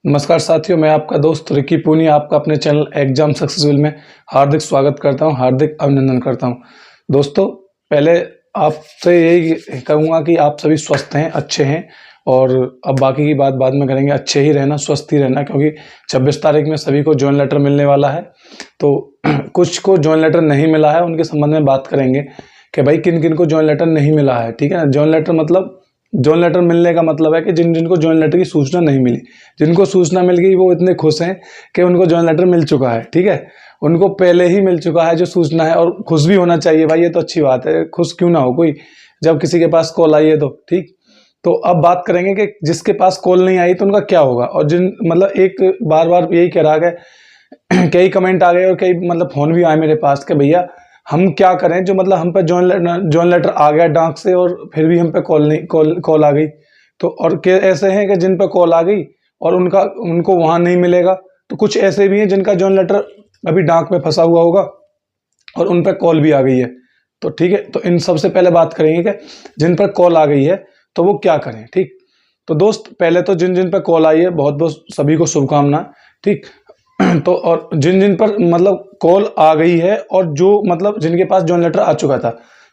नमस्कार साथियों, मैं आपका दोस्त रिकी पूनिया आपका अपने चैनल एग्जाम सक्सेसफुल में हार्दिक स्वागत करता हूं, हार्दिक अभिनंदन करता हूं। दोस्तों, पहले आपसे यही कहूँगा कि आप सभी स्वस्थ हैं, अच्छे हैं और अब बाकी की बात बाद में करेंगे। अच्छे ही रहना, स्वस्थ ही रहना, क्योंकि 26 तारीख में सभी को जॉइन लेटर मिलने वाला है। तो कुछ को जॉइन लेटर नहीं मिला है, उनके संबंध में बात करेंगे कि भाई किन किन को जॉइन लेटर नहीं मिला है। ठीक है ना। जॉइन लेटर मतलब, जॉइन लेटर मिलने का मतलब है कि जिनको जॉइन लेटर की सूचना नहीं मिली, जिनको सूचना मिल गई वो इतने खुश हैं कि उनको जॉइन लेटर मिल चुका है। ठीक है, उनको पहले ही मिल चुका है जो सूचना है, और खुश भी होना चाहिए भाई, ये तो अच्छी बात है। खुश क्यों ना हो कोई जब किसी के पास कॉल आई है तो। ठीक, तो अब बात करेंगे कि जिसके पास कॉल नहीं आई तो उनका क्या होगा। और जिन मतलब एक बार बार यही कह रहा है, कई कमेंट आ गए और कई मतलब फ़ोन भी आए मेरे पास कि भैया हम क्या करें, जो मतलब हम पे जॉइन लेटर आ गया डाक से और फिर भी हम पे कॉल आ गई। तो और ऐसे हैं कि जिन पे कॉल आ गई और उनको वहाँ नहीं मिलेगा। तो कुछ ऐसे भी हैं जिनका जॉइन लेटर अभी डाक में फंसा हुआ होगा और उन पर कॉल भी आ गई है। तो ठीक है, तो इन सबसे पहले बात करेंगे कि जिन पर कॉल आ गई है तो वो क्या करें। ठीक, तो दोस्त पहले तो जिन जिन पर कॉल आई है बहुत बहुत सभी को शुभकामनाएं। ठीक, तो और जिन जिन पर मतलब कॉल आ गई है और जो मतलब जिनके पास जॉइन लेटर आ चुका था,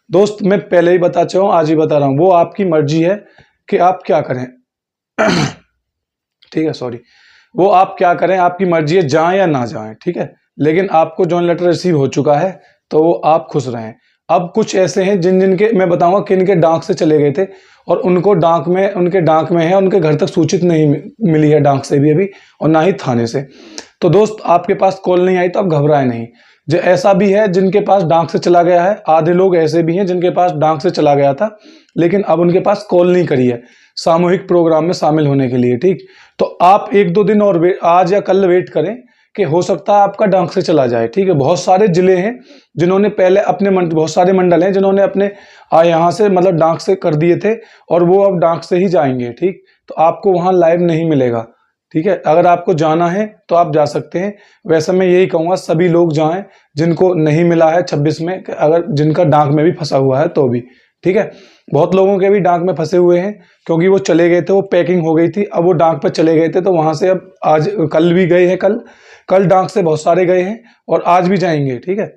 दोस्त मैं पहले ही बता चुका हूँ, आज ही बता रहा हूँ, वो आपकी मर्जी है कि आप क्या करें। ठीक है, सॉरी, वो आप क्या करें, आपकी मर्जी है, जाएं या ना जाएं। ठीक है, लेकिन आपको जॉइन लेटर रिसीव हो चुका है तो वो आप खुश रहें। अब कुछ ऐसे हैं जिन जिनके मैं बताऊंगा किन के डाक से चले गए थे और उनको उनके डाक में है, उनके घर तक सूचित नहीं मिली है डाक से भी अभी, और ना ही थाने से। तो दोस्त, आपके पास कॉल नहीं आई तो आप घबराएं नहीं। जो ऐसा भी है जिनके पास डाक से चला गया है, आधे लोग ऐसे भी हैं जिनके पास डाक से चला गया था लेकिन अब उनके पास कॉल नहीं करी है सामूहिक प्रोग्राम में शामिल होने के लिए। ठीक, तो आप 1-2 दिन और आज या कल वेट करें कि हो सकता है आपका डाक से चला जाए। ठीक है, बहुत सारे जिले हैं जिन्होंने पहले अपने बहुत सारे मंडल हैं जिन्होंने अपने यहाँ से मतलब डाक से कर दिए थे और वो अब डाक से ही जाएंगे। ठीक, तो आपको वहाँ लाइव नहीं मिलेगा। ठीक है, अगर आपको जाना है तो आप जा सकते हैं। वैसे मैं यही कहूँगा सभी लोग जाएं जिनको नहीं मिला है 26 में, अगर जिनका डाक में भी फंसा हुआ है तो भी। ठीक है, बहुत लोगों के भी डाक में फंसे हुए हैं क्योंकि वो चले गए थे, वो पैकिंग हो गई थी, अब वो डाक पर चले गए थे तो वहां से अब आज कल भी गए हैं, कल डाक से बहुत सारे गए हैं और आज भी जाएंगे। ठीक है,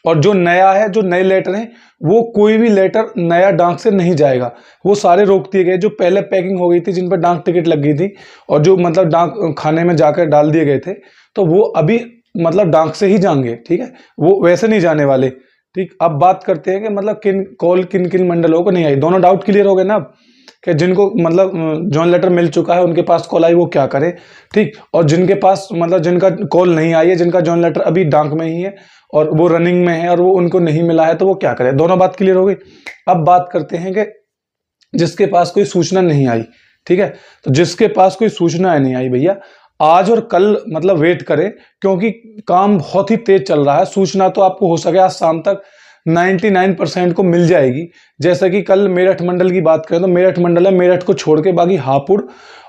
और जो नया है, जो नए लेटर हैं, वो कोई भी लेटर नया डाक से नहीं जाएगा, वो सारे रोक दिए गए। जो पहले पैकिंग हो गई थी, जिन पर डाक टिकट लग गई थी और जो मतलब डाक खाने में जाकर डाल दिए गए थे, तो वो अभी मतलब डाक से ही जाएंगे। ठीक है, वो वैसे नहीं जाने वाले। ठीक, अब बात करते हैं कि मतलब किन किन मंडलों को नहीं आई। दोनों डाउट क्लियर हो गए ना अब, कि जिनको मतलब जॉइन लेटर मिल चुका है, उनके पास कॉल आई, वो क्या करें। ठीक, और जिनके पास मतलब जिनका कॉल नहीं आई है, जिनका जॉइन लेटर अभी डाक में ही है और वो रनिंग में है और वो उनको नहीं मिला है, तो वो क्या करें। दोनों बात क्लियर हो गई। अब बात करते हैं कि जिसके पास कोई सूचना नहीं आई। ठीक है, तो जिसके पास कोई सूचना नहीं आई भैया, आज और कल मतलब वेट करें, क्योंकि काम बहुत ही तेज चल रहा है। सूचना तो आपको हो सके आज शाम तक 99% को मिल जाएगी। जैसे कि कल मेरठ मंडल की बात करें तो मेरठ मंडल है, मेरठ को छोड़ के बाकी हापुड़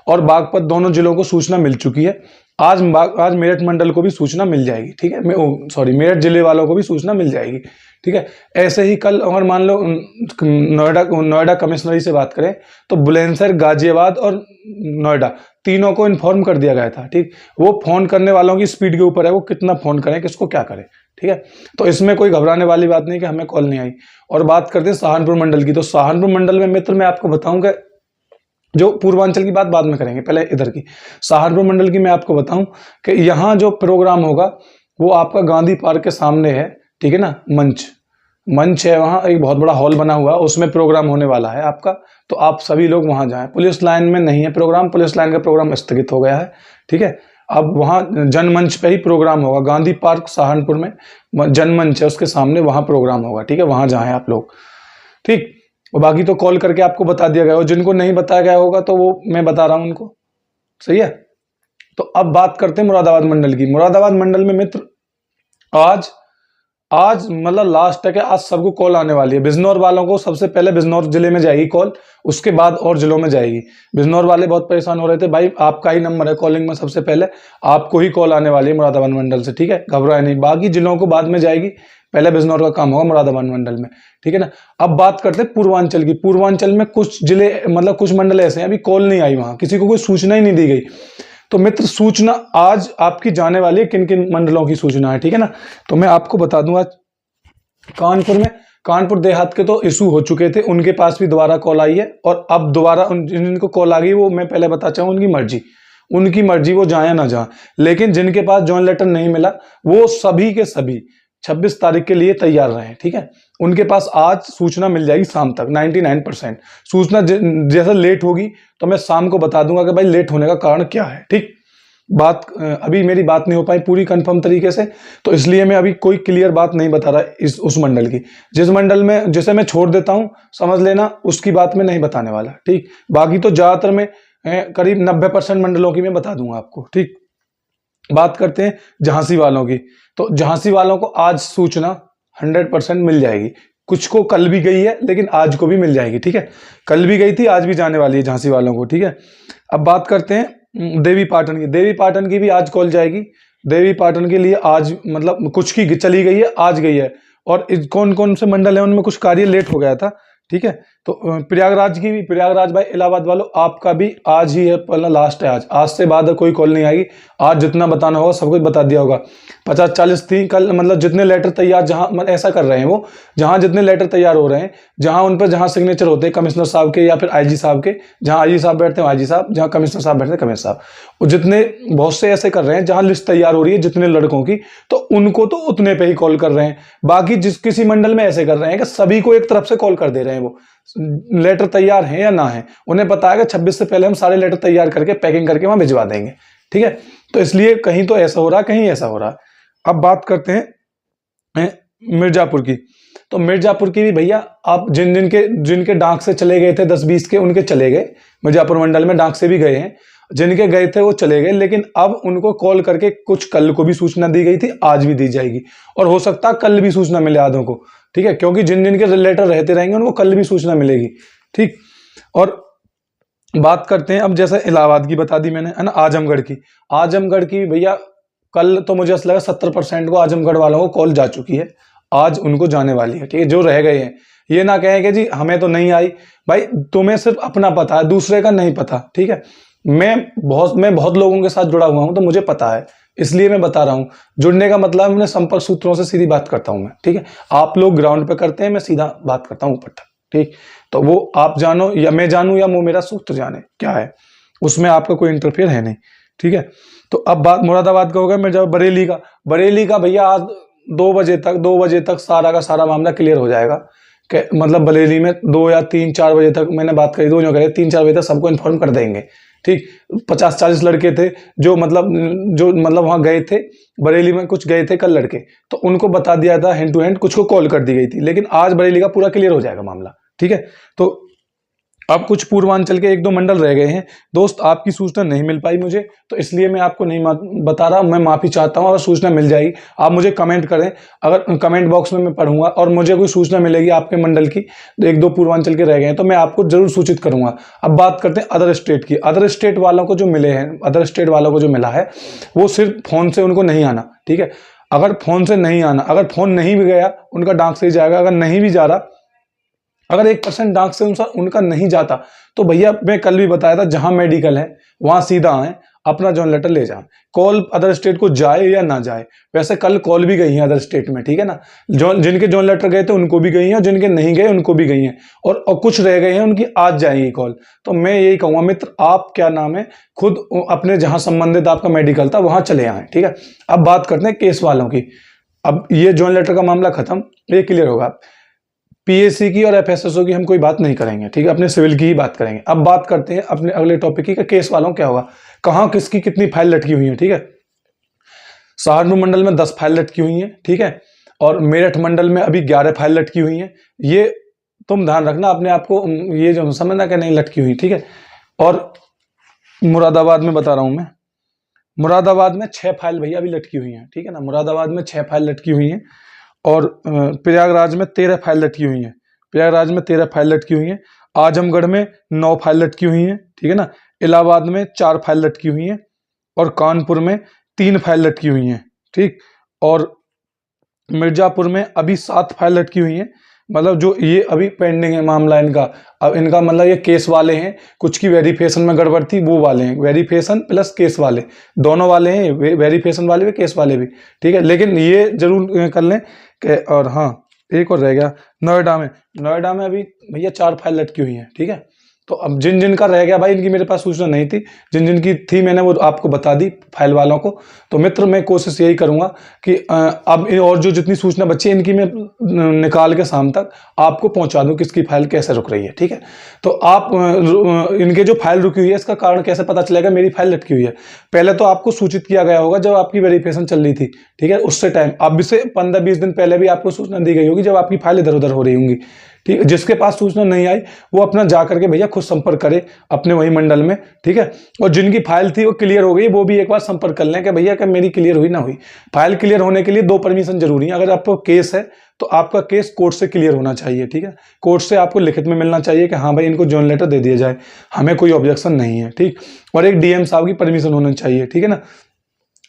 और बागपत दोनों जिलों को सूचना मिल चुकी है। आज मेरठ मंडल को भी सूचना मिल जाएगी। ठीक है, सॉरी, मेरठ जिले वालों को भी सूचना मिल जाएगी। ठीक है, ऐसे ही कल अगर मान लो नोएडा कमिश्नरी से बात करें तो बुलंदशहर, गाजियाबाद और नोएडा तीनों को इन्फॉर्म कर दिया गया था। ठीक, वो फोन करने वालों की स्पीड के ऊपर है, वो कितना फोन करें, किसको क्या करें। ठीक है, तो इसमें कोई घबराने वाली बात नहीं कि हमें कॉल नहीं आई। और बात करते हैं सहारनपुर मंडल की, तो सहारनपुर मंडल में मित्र मैं आपको बताऊं कि जो पूर्वांचल की बात बाद में करेंगे, पहले इधर की सहारनपुर मंडल की मैं आपको बताऊं कि यहाँ जो प्रोग्राम होगा वो आपका गांधी पार्क के सामने है। ठीक है ना, मंच है, वहाँ एक बहुत बड़ा हॉल बना हुआ है, उसमें प्रोग्राम होने वाला है आपका। तो आप सभी लोग वहाँ जाएं। पुलिस लाइन में नहीं है प्रोग्राम, पुलिस लाइन का प्रोग्राम स्थगित हो गया है। ठीक है, अब वहाँ जनमंच पे ही प्रोग्राम होगा, गांधी पार्क सहारनपुर में जनमंच है, उसके सामने वहाँ प्रोग्राम होगा। ठीक है, वहाँ जाएं आप लोग। ठीक, और बाकी तो कॉल करके आपको बता दिया गया, और जिनको नहीं बताया गया होगा तो वो मैं बता रहा हूँ उनको। सही है, तो अब बात करते हैं मुरादाबाद मंडल की। मुरादाबाद मंडल में मित्र आज मतलब लास्ट है कि आज सबको कॉल आने वाली है। बिजनौर वालों को सबसे पहले बिजनौर जिले में जाएगी कॉल, उसके बाद और जिलों में जाएगी। बिजनौर वाले बहुत परेशान हो रहे थे, भाई आपका ही नंबर है कॉलिंग में, सबसे पहले आपको ही कॉल आने वाली है मुरादाबाद मंडल से। ठीक है, घबराए नहीं, बाकी जिलों को बाद में जाएगी, पहले बिजनौर का काम होगा मुरादाबाद मंडल में। ठीक है ना, अब बात करते हैं पूर्वांचल की। पूर्वांचल में कुछ जिले मतलब कुछ मंडल ऐसे हैं अभी कॉल नहीं आई, वहां किसी को कोई सूचना ही नहीं दी गई। तो मित्र सूचना आज आपकी जाने वाली है, किन किन मंडलों की सूचना है, ठीक है ना। तो मैं आपको बता दूंगा, कानपुर में, कानपुर देहात के तो इशू हो चुके थे, उनके पास भी दोबारा कॉल आई है, और अब दोबारा जिनको कॉल आ गई वो मैं पहले बता चाहूँ, उनकी मर्जी वो जाए ना जाए। लेकिन जिनके पास जॉइन लेटर नहीं मिला वो सभी के सभी 26 तारीख के लिए तैयार रहे, ठीक है। उनके पास आज सूचना मिल जाएगी शाम तक 99%। सूचना जैसे लेट होगी तो मैं शाम को बता दूंगा कि भाई लेट होने का कारण क्या है, ठीक। बात अभी मेरी बात नहीं हो पाई पूरी कंफर्म तरीके से, तो इसलिए मैं अभी कोई क्लियर बात नहीं बता रहा उस मंडल की। जिस मंडल में जिसे मैं छोड़ देता हूं समझ लेना, उसकी बात मैं नहीं बताने वाला, ठीक। बाकी तो ज्यादातर मैं करीब 90% मंडलों की मैं बता दूंगा आपको, ठीक। बात करते हैं झांसी वालों की। तो झांसी वालों को आज सूचना 100% मिल जाएगी। कुछ को कल भी गई है लेकिन आज को भी मिल जाएगी, ठीक है। कल भी गई थी, आज भी जाने वाली है झांसी वालों को, ठीक है। अब बात करते हैं देवी पाटन की। देवी पाटन की भी आज कॉल जाएगी। देवी पाटन के लिए आज मतलब कुछ की चली गई है, आज गई है। और कौन कौन से मंडल है उनमें कुछ कार्य लेट हो गया था, ठीक है। तो प्रयागराज की भी, प्रयागराज भाई इलाहाबाद वालों आपका भी आज ही है, पहला लास्ट है आज से बाद कोई कॉल नहीं आएगी। आज जितना बताना होगा सब कुछ बता दिया होगा। 50-40 थी कल, मतलब जितने लेटर तैयार, जहां ऐसा कर रहे हैं वो, जहां जितने लेटर तैयार हो रहे हैं, जहां उन पर जहां सिग्नेचर होते हैं कमिश्नर साहब के या फिर आईजी साहब के, जहां आईजी साहब बैठते हैं आईजी साहब, जहां कमिश्नर साहब बैठते हैं कमिश्नर साहब, वो जितने बहुत से ऐसे कर रहे हैं जहां लिस्ट तैयार हो रही है जितने लड़कों की, तो उनको तो उतने पे ही कॉल कर रहे हैं। बाकी जिस किसी मंडल में ऐसे कर रहे हैं कि सभी को एक तरफ से कॉल कर दे रहे हैं, वो लेटर तैयार है या ना है, उन्हें पता है कि 26 से पहले हम सारे लेटर तैयार करके पैकिंग करके वहां भिजवा देंगे, ठीक है। तो इसलिए कहीं तो ऐसा हो रहा है, कहीं ऐसा हो रहा है। अब बात करते हैं मिर्जापुर की। तो मिर्जापुर की भी भैया आप जिनके डाक से चले गए थे 10-20 के, उनके चले गए। मिर्जापुर मंडल में डाक से भी गए हैं, जिनके गए थे वो चले गए। लेकिन अब उनको कॉल करके कुछ कल को भी सूचना दी गई थी, आज भी दी जाएगी, और हो सकता है कल भी सूचना मिले आधों को, ठीक है। क्योंकि जिन के लेटर रहते रहेंगे उनको कल भी सूचना मिलेगी, ठीक। और बात करते हैं अब, जैसे इलाहाबाद की बता दी मैंने, है ना। आजमगढ़ की भैया कल तो मुझे ऐसा लगा 70% को आजमगढ़ वालों को कॉल जा चुकी है, आज उनको जाने वाली है, ठीक है। जो रह गए हैं ये ना कहें कि जी हमें तो नहीं आई, भाई तुम्हें सिर्फ अपना पता है, दूसरे का नहीं पता, ठीक है। मैं बहुत लोगों के साथ जुड़ा हुआ हूं तो मुझे पता है, इसलिए मैं बता रहा हूं। जुड़ने का मतलब मैं संपर्क सूत्रों से सीधी बात करता हूं मैं, ठीक है। आप लोग ग्राउंड पे करते हैं, मैं सीधा बात करता हूं ऊपर तक, ठीक। तो वो आप जानो या मैं जानूं या वो मेरा सूत्र जाने, क्या है उसमें आपका कोई इंटरफेयर है नहीं, ठीक है। तो अब बात मुरादाबाद का होगा। मैं जब बरेली का भैया आज 2 बजे तक सारा का सारा मामला क्लियर हो जाएगा। मतलब बरेली में 2 या 3-4 बजे तक मैंने बात करी, 3-4 बजे तक सबको इन्फॉर्म कर देंगे, ठीक। 50-40 लड़के थे जो मतलब वहां गए थे, बरेली में कुछ गए थे कल लड़के, तो उनको बता दिया था हैंड टू हैंड, कुछ को कॉल कर दी गई थी। लेकिन आज बरेली का पूरा क्लियर हो जाएगा मामला, ठीक है। तो अब कुछ पूर्वांचल के 1-2 मंडल रह गए हैं दोस्त, आपकी सूचना नहीं मिल पाई मुझे, तो इसलिए मैं आपको नहीं बता रहा, मैं माफी चाहता हूं। अगर सूचना मिल जाएगी आप मुझे कमेंट करें, अगर कमेंट बॉक्स में मैं पढ़ूंगा और मुझे कोई सूचना मिलेगी आपके मंडल की, 1-2 पूर्वांचल के रह गए हैं, तो मैं आपको जरूर सूचित करूंगा। अब बात करते हैं अदर स्टेट की। अदर स्टेट वालों को जो मिला है वो सिर्फ फोन से उनको नहीं आना, ठीक है। अगर फोन से नहीं आना, अगर फोन नहीं भी गया उनका डाक से ही जाएगा। अगर नहीं भी जा रहा, अगर 1% डाक से उनका नहीं जाता, तो भैया मैं कल भी बताया था, जहां मेडिकल है वहां सीधा आए, अपना जॉइन लेटर ले जाए। कॉल अदर स्टेट को जाए या ना जाए, वैसे कल कॉल भी गई है अदर स्टेट में, ठीक है ना। जिनके जॉइन लेटर गए थे उनको भी गई है, और जिनके नहीं गए उनको भी गई है, और कुछ रह गए हैं उनकी आज जाएगी कॉल। तो मैं यही कहूंगा मित्र, आप क्या नाम है, खुद अपने जहां संबंधित आपका मेडिकल था वहां चले आए, ठीक है। अब बात करते हैं केस वालों की। अब ये जॉइन लेटर का मामला खत्म, ये क्लियर होगा। पीएससी की और एफएसएसओ की हम कोई बात नहीं करेंगे, ठीक है, अपने सिविल की ही बात करेंगे। अब बात करते हैं अपने अगले टॉपिक की, केस वालों क्या होगा, कहां किसकी कितनी फाइल लटकी हुई है, ठीक है। सहारनपुर मंडल में 10 फाइल लटकी हुई है, ठीक है। और मेरठ मंडल में अभी 11 फाइल लटकी हुई है। ये तुम ध्यान रखना अपने आप को, ये जो समझना कि नहीं लटकी हुई, ठीक है। और मुरादाबाद में बता रहा हूं मैं, मुरादाबाद में 6 फाइल भैया अभी लटकी हुई है, ठीक है ना। मुरादाबाद में 6 फाइल लटकी हुई है। और प्रयागराज में 13 फाइल लटकी हुई हैं। आजमगढ़ में 9 फाइल लटकी हुई हैं, ठीक है ना। इलाहाबाद में 4 फाइल लटकी हुई हैं, और कानपुर में 3 फाइल लटकी हुई हैं, ठीक। और मिर्जापुर में अभी 7 फाइल लटकी हुई हैं। मतलब जो ये अभी पेंडिंग है मामला इनका, अब इनका मतलब ये केस वाले हैं, कुछ की वेरिफिकेशन में गड़बड़ थी वो वाले हैं, वेरिफिकेशन प्लस केस वाले, दोनों वाले हैं, वेरिफिकेशन वाले भी केस वाले भी, ठीक है। लेकिन ये जरूर कर लें कि, और हाँ एक और रह गया, नोएडा में अभी भैया 4 फाइल लटकी हुई हैं, ठीक है। तो अब जिन जिन का रह गया भाई, इनकी मेरे पास सूचना नहीं थी, जिन जिन की थी मैंने वो आपको बता दी फाइल वालों को। तो मित्र मैं कोशिश यही करूंगा कि अब और जो जितनी सूचना बची है इनकी मैं निकाल के शाम तक आपको पहुंचा दूं किसकी फाइल कैसे रुक रही है, ठीक है। तो आप इनके जो फाइल रुकी हुई है इसका कारण कैसे पता चलेगा, मेरी फाइल लटकी हुई है, पहले तो आपको सूचित किया गया होगा जब आपकी वेरिफिकेशन चल रही थी, ठीक है, उससे टाइम अब से 15-20 दिन पहले भी आपको सूचना दी गई होगी जब आपकी फाइल इधर उधर हो रही होंगी, ठीक है। जिसके पास सूचना नहीं आई वो अपना जा करके भैया खुद संपर्क करे अपने वही मंडल में, ठीक है। और जिनकी फाइल थी वो क्लियर हो गई वो भी एक बार संपर्क कर लें कि भैया कि मेरी क्लियर हुई ना हुई। फाइल क्लियर होने के लिए 2 परमिशन जरूरी है। अगर आपको केस है तो आपका केस कोर्ट से क्लियर होना चाहिए, ठीक है, कोर्ट से आपको लिखित में मिलना चाहिए कि हाँ भाई इनको जॉइन लेटर दे दिया जाए, हमें कोई ऑब्जेक्शन नहीं है, ठीक। और एक डीएम साहब की परमिशन होनी चाहिए, ठीक है ना।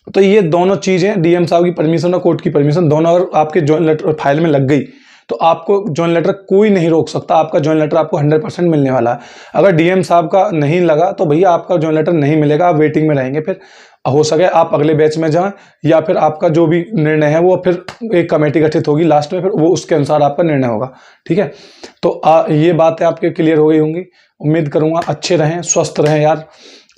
तो ये दोनों चीजें, डीएम साहब की परमिशन और कोर्ट की परमिशन दोनों अगर आपके जॉइन लेटर फाइल में लग गई तो आपको जॉइन लेटर कोई नहीं रोक सकता, आपका जॉइन लेटर आपको 100% मिलने वाला है। अगर डीएम साहब का नहीं लगा तो भैया आपका जॉइन लेटर नहीं मिलेगा, आप वेटिंग में रहेंगे, फिर हो सके आप अगले बैच में जाएं या फिर आपका जो भी निर्णय है वो फिर एक कमेटी गठित होगी लास्ट में, फिर वो उसके अनुसार आपका निर्णय होगा, ठीक है। तो ये बातें आपके क्लियर हो गई होंगी, उम्मीद करूंगा अच्छे रहें, स्वस्थ रहें यार,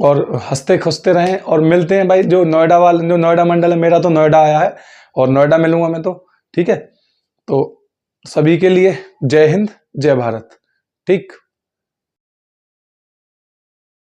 और हंसते खसते रहें। और मिलते हैं भाई, जो नोएडा वाला, जो नोएडा मंडल है मेरा तो नोएडा आया है और नोएडा मिलूंगा मैं तो, ठीक है। तो सभी के लिए जय हिंद जय भारत, ठीक।